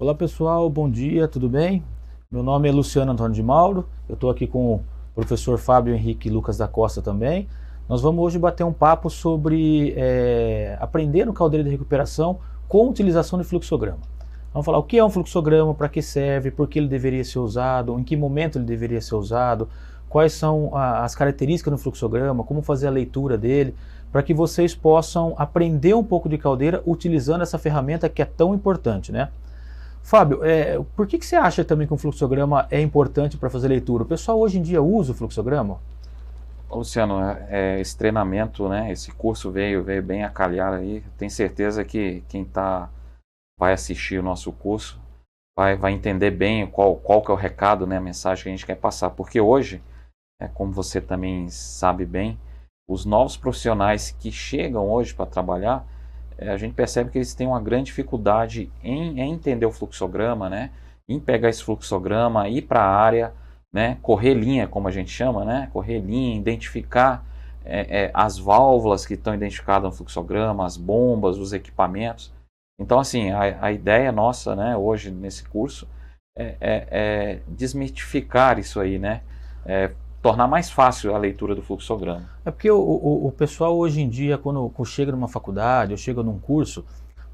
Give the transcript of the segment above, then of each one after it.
Olá pessoal, bom dia, tudo bem? Meu nome é Luciano Antônio de Mauro, eu estou aqui com o professor Fábio Henrique Lucas da Costa também. Nós vamos hoje bater um papo sobre aprender no caldeiro de recuperação com utilização de fluxograma. Vamos falar o que é um fluxograma, para que serve, por que ele deveria ser usado, em que momento ele deveria ser usado, quais são as características do fluxograma, como fazer a leitura dele, para que vocês possam aprender um pouco de caldeira utilizando essa ferramenta que é tão importante, né? Fábio, por que você acha também que um fluxograma é importante para fazer leitura? O pessoal hoje em dia usa o fluxograma? Luciano, esse treinamento, né, esse curso veio bem a calhar aí. Tenho certeza que quem vai assistir o nosso curso vai entender bem qual que é o recado, né, a mensagem que a gente quer passar. Porque hoje, como você também sabe bem, os novos profissionais que chegam hoje para trabalhar, a gente percebe que eles têm uma grande dificuldade em entender o fluxograma, né, em pegar esse fluxograma, ir para a área, né, correr linha, como a gente chama, né, correr linha, identificar as válvulas que estão identificadas no fluxograma, as bombas, os equipamentos. Então, assim, a ideia nossa, né, hoje nesse curso é desmistificar isso aí, né, tornar mais fácil a leitura do fluxograma. É porque o pessoal hoje em dia, quando chega numa faculdade ou chega num curso,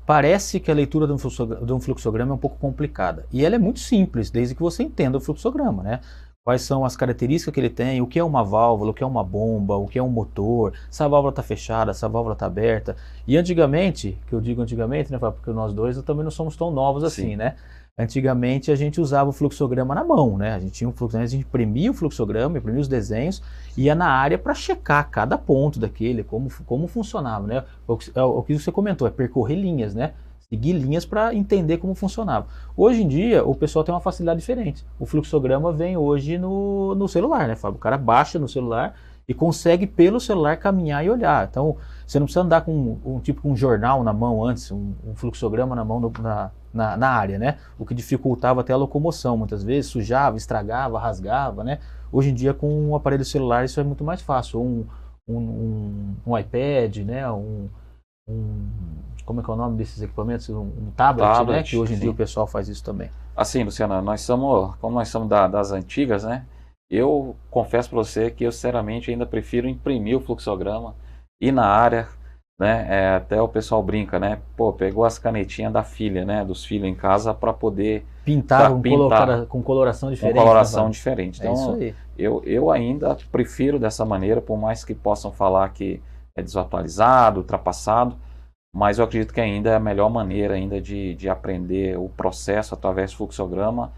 parece que a leitura de um fluxograma é um pouco complicada. E ela é muito simples, desde que você entenda o fluxograma, né? Quais são as características que ele tem, o que é uma válvula, o que é uma bomba, o que é um motor, se a válvula está fechada, se a válvula está aberta. E antigamente, que eu digo antigamente, né, porque nós dois também não somos tão novos assim, Sim. né? Antigamente a gente usava o fluxograma na mão, né? A gente tinha um fluxograma, a gente imprimia o fluxograma, imprimia os desenhos, ia na área para checar cada ponto daquele, como funcionava, né? O que você comentou, é percorrer linhas, né? Seguir linhas para entender como funcionava. Hoje em dia, o pessoal tem uma facilidade diferente. O fluxograma vem hoje no celular, né, Fábio? O cara baixa no celular e consegue pelo celular caminhar e olhar. Então, você não precisa andar com um jornal na mão antes, um fluxograma na mão na área, né? O que dificultava até a locomoção, muitas vezes, sujava, estragava, rasgava, né? Hoje em dia, com o aparelho celular, isso é muito mais fácil. Um iPad, né? Como é que é o nome desses equipamentos? Um tablet, né? Que hoje em dia o pessoal faz isso também. Assim, Luciana, como nós somos das antigas, né? Eu confesso para você que eu, sinceramente, ainda prefiro imprimir o fluxograma, ir na área, né? Até o pessoal brinca, né? Pô, pegou as canetinhas da filha, né? Dos filhos em casa para poder pintar com coloração diferente. Com coloração diferente. Então, é isso aí. Eu ainda prefiro dessa maneira, por mais que possam falar que é desatualizado, ultrapassado, mas eu acredito que ainda é a melhor maneira ainda de aprender o processo através do fluxograma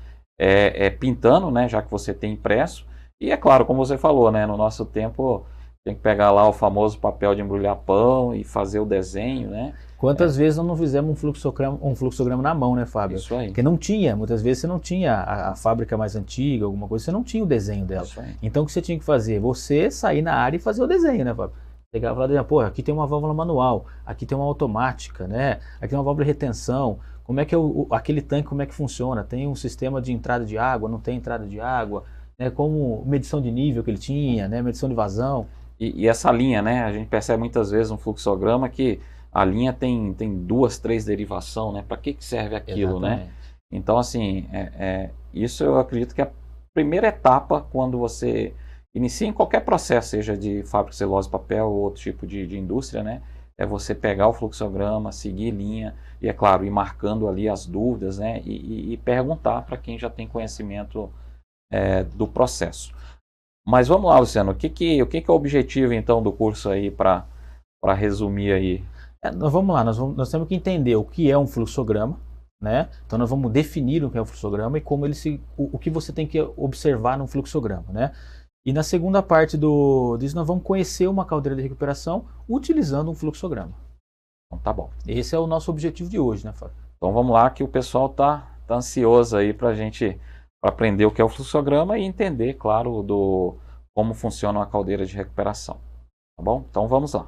pintando, né, já que você tem impresso. E é claro, como você falou, né, no nosso tempo tem que pegar lá o famoso papel de embrulhar pão e fazer o desenho, né? Quantas vezes nós não fizemos um fluxograma na mão, né, Fábio? Isso aí. Porque não tinha, muitas vezes você não tinha a fábrica mais antiga, alguma coisa, você não tinha o desenho dela. Isso aí. Então o que você tinha que fazer? Você sair na área e fazer o desenho, né, Fábio? Pegar e falar, pô, aqui tem uma válvula manual, aqui tem uma automática, né? Aqui tem uma válvula de retenção. Como é que aquele tanque, como é que funciona? Tem um sistema de entrada de água, não tem entrada de água, né? Como medição de nível que ele tinha, né? Medição de vazão. E essa linha, né? A gente percebe muitas vezes no fluxograma que a linha tem 2, 3 derivação, né? Para que serve aquilo, Exatamente. né? Então, assim, isso eu acredito que é a primeira etapa quando você inicia em qualquer processo, seja de fábrica de celulose, papel ou outro tipo de indústria, né? É você pegar o fluxograma, seguir linha e, é claro, ir marcando ali as dúvidas, né? E perguntar para quem já tem conhecimento do processo. Mas vamos lá, Luciano, o que é o objetivo, então, do curso aí, para resumir aí? Vamos lá, nós temos que entender o que é um fluxograma, né? Então nós vamos definir o que é um fluxograma e como o que você tem que observar num fluxograma, né? E na segunda parte disso nós vamos conhecer uma caldeira de recuperação utilizando um fluxograma. Então, tá bom. Esse é o nosso objetivo de hoje, né, Fábio? Então vamos lá, que o pessoal tá ansioso aí para aprender o que é o fluxograma e entender, claro, como funciona uma caldeira de recuperação. Tá bom? Então vamos lá.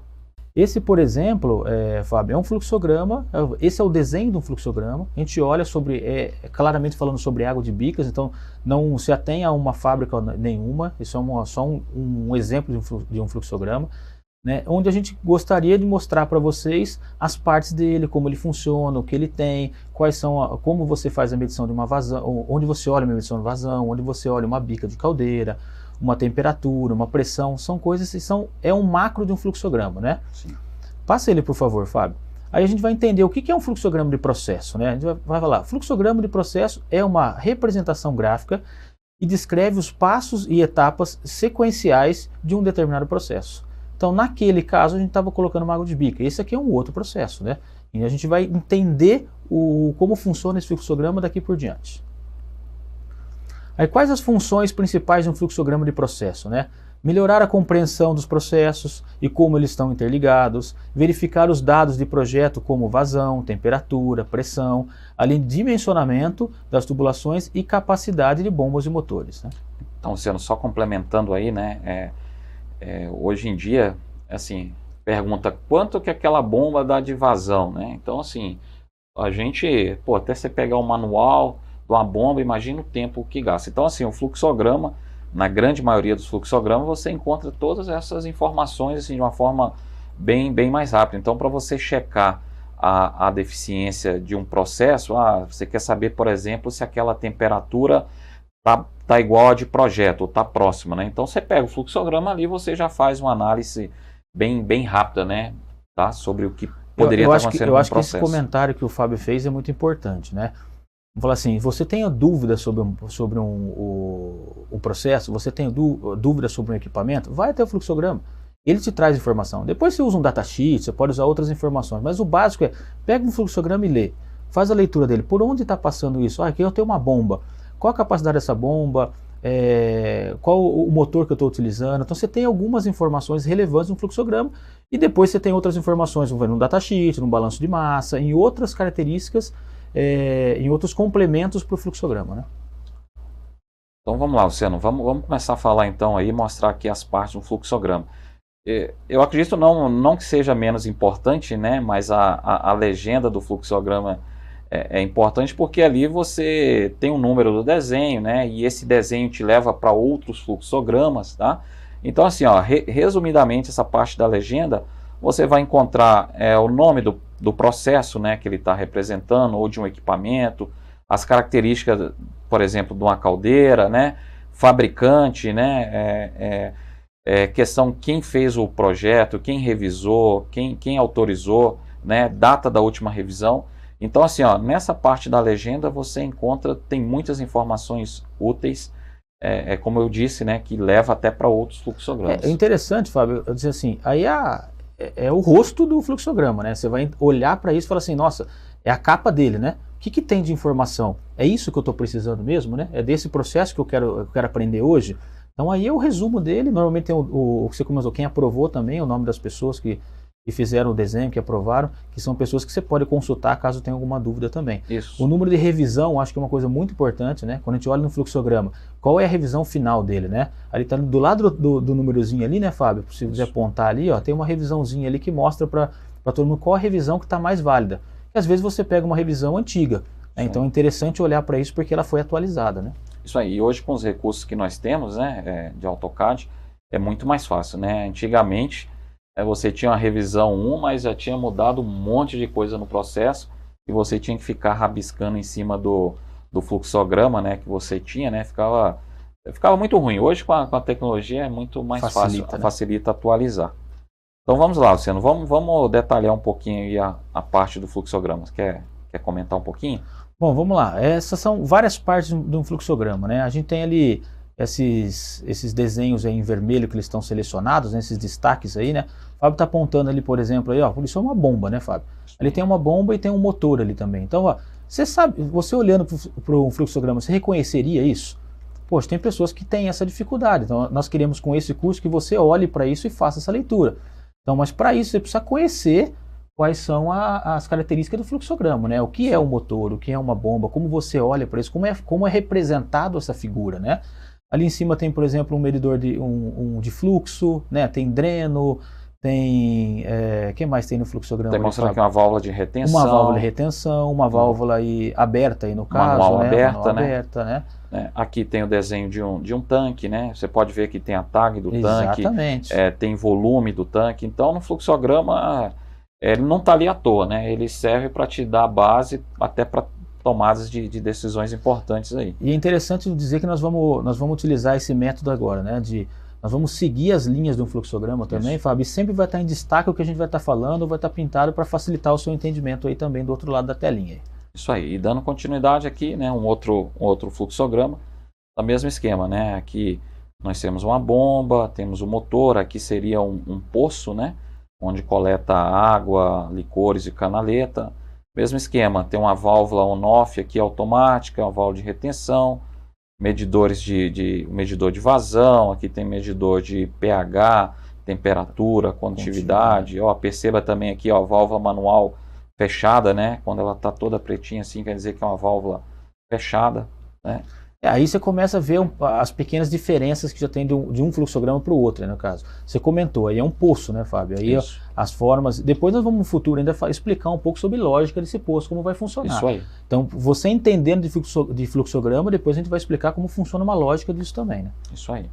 Esse, por exemplo, Fábio, é um fluxograma. Esse é o desenho de um fluxograma. A gente olha claramente falando sobre água de bicas, então não se atém a uma fábrica nenhuma. Isso é só um exemplo de um fluxograma. né, onde a gente gostaria de mostrar para vocês as partes dele, como ele funciona, o que ele tem, quais são, como você faz a medição de uma vazão, onde você olha uma medição de vazão, onde você olha uma bica de caldeira, uma temperatura, uma pressão, são coisas que é um macro de um fluxograma, né? Sim. Passa ele, por favor, Fábio. Aí a gente vai entender o que é um fluxograma de processo, né? A gente vai falar, fluxograma de processo é uma representação gráfica e descreve os passos e etapas sequenciais de um determinado processo. Então, naquele caso, a gente estava colocando uma água de bica. Esse aqui é um outro processo, né? E a gente vai entender como funciona esse fluxograma daqui por diante. Aí, quais as funções principais de um fluxograma de processo, né? Melhorar a compreensão dos processos e como eles estão interligados, verificar os dados de projeto como vazão, temperatura, pressão, além de dimensionamento das tubulações e capacidade de bombas e motores, né? Então, Luciano, só complementando aí, né, hoje em dia, assim, pergunta quanto que aquela bomba dá de vazão, né? Então, assim, a gente, pô, até você pegar o manual de uma bomba, imagina o tempo que gasta. Então, assim, o fluxograma, na grande maioria dos fluxogramas, você encontra todas essas informações assim, de uma forma bem mais rápida. Então, para você checar a deficiência de um processo, você quer saber, por exemplo, se aquela temperatura tá igual a de projeto, ou está próxima, né? Então, você pega o fluxograma ali, você já faz uma análise bem rápida, né? Tá? Sobre o que poderia estar acontecendo no processo. Eu acho que esse comentário que o Fábio fez é muito importante, né? Vamos falar assim, você tem dúvida sobre um processo, você tem dúvida sobre um equipamento, vai até o fluxograma. Ele te traz informação. Depois você usa um datasheet, você pode usar outras informações, mas o básico é, pega um fluxograma e lê. Faz a leitura dele. Por onde está passando isso? Aqui eu tenho uma bomba. Qual a capacidade dessa bomba? Qual o motor que eu estou utilizando? Então você tem algumas informações relevantes no fluxograma e depois você tem outras informações no datasheet, no balanço de massa, em outras características, em outros complementos para o fluxograma, né? Então vamos lá, Luciano, vamos começar a falar então aí, mostrar aqui as partes do fluxograma. Eu acredito não que seja menos importante, né, mas a legenda do fluxograma é importante porque ali você tem um número do desenho, né, e esse desenho te leva para outros fluxogramas, tá? Então assim, ó, resumidamente essa parte da legenda, você vai encontrar o nome do processo, né, que ele está representando, ou de um equipamento, as características, por exemplo, de uma caldeira, né, fabricante, né, questão quem fez o projeto, quem revisou, quem autorizou, né, data da última revisão. Então, assim, ó, nessa parte da legenda você tem muitas informações úteis, como eu disse, né, que leva até para outros fluxogramas. É interessante, Fábio, eu dizer assim, aí é o rosto do fluxograma, né? Você vai olhar para isso e falar assim, nossa, é a capa dele, né? O que tem de informação? É isso que eu estou precisando mesmo, né? É desse processo que eu quero aprender hoje? Então aí é o resumo dele, normalmente tem o que você comentou, quem aprovou também, o nome das pessoas que fizeram o desenho, que aprovaram, que são pessoas que você pode consultar caso tenha alguma dúvida também. Isso. O número de revisão, acho que é uma coisa muito importante, né? Quando a gente olha no fluxograma, qual é a revisão final dele, né? Ali está do lado do númerozinho ali, né, Fábio? Se você apontar ali, ó, tem uma revisãozinha ali que mostra para todo mundo qual a revisão que está mais válida. E às vezes você pega uma revisão antiga, né? Então é interessante olhar para isso porque ela foi atualizada, né? Isso aí, e hoje com os recursos que nós temos, né, de AutoCAD, é muito mais fácil, né? Antigamente, você tinha uma revisão 1, mas já tinha mudado um monte de coisa no processo e você tinha que ficar rabiscando em cima do fluxograma, né, que você tinha, né, ficava muito ruim. Hoje com a tecnologia é muito mais fácil, né? Facilita atualizar. Então vamos lá, Luciano, vamos detalhar um pouquinho aí a parte do fluxograma. Quer comentar um pouquinho? Bom, vamos lá. Essas são várias partes de um fluxograma, né? A gente tem ali esses desenhos aí em vermelho que eles estão selecionados, né? Esses destaques aí, né? O Fábio está apontando ali, por exemplo, aí, ó, isso é uma bomba, né, Fábio? Ali tem uma bomba e tem um motor ali também. Então, ó, você sabe, você olhando para um fluxograma, você reconheceria isso? Poxa, tem pessoas que têm essa dificuldade. Então, nós queremos com esse curso que você olhe para isso e faça essa leitura. Então, mas para isso você precisa conhecer quais são as características do fluxograma, né? O que é um motor, o que é uma bomba, como você olha para isso, como é representado essa figura, né? Ali em cima tem, por exemplo, um medidor de fluxo, né? Tem dreno, tem, que mais tem no fluxograma? Tem mostrando aqui uma válvula de retenção. Uma válvula de retenção, uma válvula aí aberta aí no caso, manual né? aberta, Manual né? aberta, né? Aqui tem o desenho de um tanque, né? Você pode ver que tem a tag do tanque, exatamente. Tem volume do tanque. Então, no fluxograma, ele não está ali à toa, né? Ele serve para te dar a base até para tomadas de decisões importantes aí. E é interessante dizer que nós vamos utilizar esse método agora, né? Nós vamos seguir as linhas do fluxograma também, Fábio, e sempre vai estar em destaque o que a gente vai estar falando, vai estar pintado para facilitar o seu entendimento aí também do outro lado da telinha. Isso aí, e dando continuidade aqui, né, um outro fluxograma, o mesmo esquema, né? Aqui nós temos uma bomba, temos o motor, aqui seria um poço, né? Onde coleta água, licores e canaleta. Mesmo esquema, tem uma válvula on-off aqui automática, uma válvula de retenção, medidores medidor de vazão, aqui tem medidor de pH, temperatura, condutividade. Ó, perceba também aqui, ó, válvula manual fechada, né? Quando ela está toda pretinha assim, quer dizer que é uma válvula fechada, né? Aí você começa a ver as pequenas diferenças que já tem de um fluxograma para o outro, né, no caso. Você comentou, aí é um poço, né, Fábio? Aí as formas... Depois nós vamos no futuro ainda explicar um pouco sobre lógica desse poço, como vai funcionar. Isso aí. Então, você entendendo de fluxograma, depois a gente vai explicar como funciona uma lógica disso também, né? Isso aí.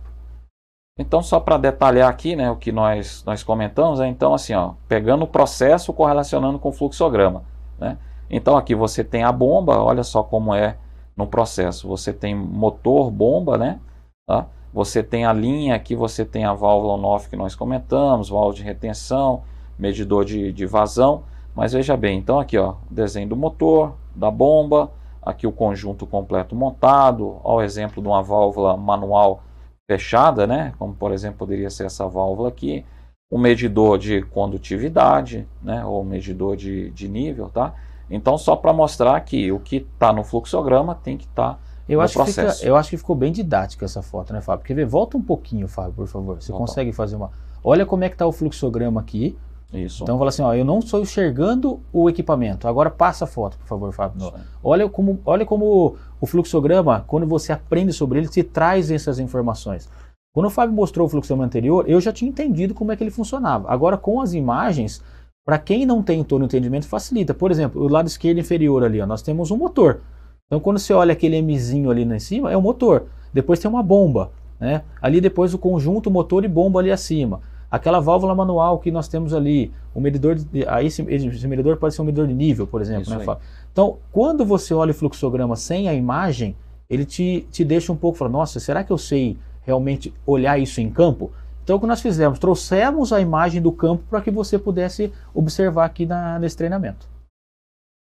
Então, só para detalhar aqui, né, o que nós comentamos, então assim, ó, pegando o processo, correlacionando com o fluxograma, né? Então aqui você tem a bomba, olha só como é no processo. Você tem motor, bomba, né? Tá? Você tem a linha, aqui você tem a válvula on-off que nós comentamos, válvula de retenção, medidor de vazão. Mas veja bem, então aqui, ó, o desenho do motor, da bomba, aqui o conjunto completo montado, ó, o exemplo de uma válvula manual fechada, né? Como por exemplo poderia ser essa válvula aqui, um medidor de condutividade, né? Ou medidor de nível, tá? Então, só para mostrar que o que está no fluxograma tem que estar no processo. Eu acho que ficou bem didática essa foto, né, Fábio? Quer ver? Volta um pouquinho, Fábio, por favor. Você consegue fazer uma... Olha como é que está o fluxograma aqui. Isso. Então, fala assim, ó, eu não estou enxergando o equipamento. Agora passa a foto, por favor, Fábio. Olha como o fluxograma, quando você aprende sobre ele, te traz essas informações. Quando o Fábio mostrou o fluxograma anterior, eu já tinha entendido como é que ele funcionava. Agora, com as imagens... Para quem não tem todo o entendimento, facilita. Por exemplo, o lado esquerdo inferior ali, ó, nós temos um motor. Então, quando você olha aquele Mzinho ali em cima, é o motor. Depois tem uma bomba, né? Ali depois o conjunto motor e bomba ali acima. Aquela válvula manual que nós temos ali, o medidor, aí esse medidor pode ser um medidor de nível, por exemplo, né, Fábio? Então, quando você olha o fluxograma sem a imagem, ele te deixa um pouco, fala, nossa, será que eu sei realmente olhar isso em campo? Então, o que nós fizemos? Trouxemos a imagem do campo para que você pudesse observar aqui nesse treinamento.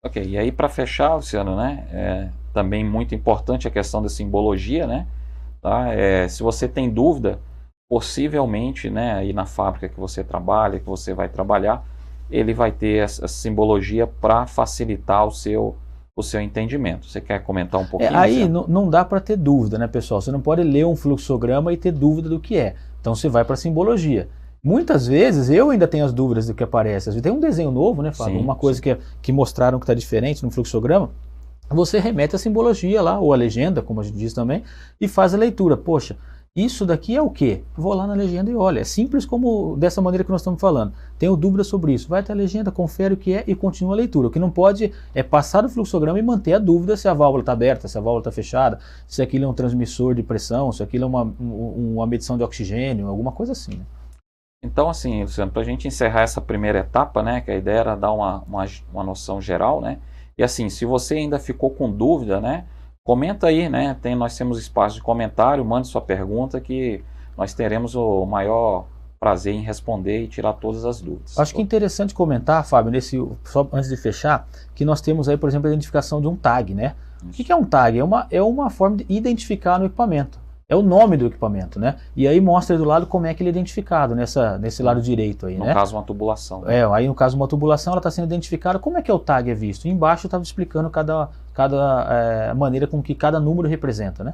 Ok, e aí para fechar, Luciano, né, também muito importante a questão da simbologia, né? Tá? Se você tem dúvida, possivelmente, né, aí na fábrica que você trabalha, que você vai trabalhar, ele vai ter essa simbologia para facilitar o seu entendimento. Você quer comentar um pouquinho? Aí não dá para ter dúvida, né, pessoal? Você não pode ler um fluxograma e ter dúvida do que é. Então você vai para a simbologia. Muitas vezes eu ainda tenho as dúvidas do que aparece. Às vezes tem um desenho novo, né, Fábio? Uma coisa que mostraram que está diferente no fluxograma. Você remete a simbologia lá, ou a legenda, como a gente diz também, e faz a leitura. Poxa, isso daqui é o quê? Vou lá na legenda e olha. É simples como dessa maneira que nós estamos falando. Tenho dúvida sobre isso. Vai até a legenda, confere o que é e continua a leitura. O que não pode é passar o fluxograma e manter a dúvida se a válvula está aberta, se a válvula está fechada, se aquilo é um transmissor de pressão, se aquilo é uma medição de oxigênio, alguma coisa assim, né? Então, assim, Luciano, para a gente encerrar essa primeira etapa, né, que a ideia era dar uma noção geral, né? E assim, se você ainda ficou com dúvida, né, comenta aí, né? Nós temos espaço de comentário, mande sua pergunta que nós teremos o maior prazer em responder e tirar todas as dúvidas. Acho que é interessante comentar, Fábio, só antes de fechar, que nós temos aí, por exemplo, a identificação de um tag, né? Isso. O que é um tag? É uma forma de identificar no equipamento. É o nome do equipamento, né? E aí mostra do lado como é que ele é identificado nesse lado direito aí, né? No caso, uma tubulação. Né? Aí no caso, uma tubulação, ela está sendo identificada. Como é que o tag é visto? Embaixo eu estava explicando cada maneira com que cada número representa, né?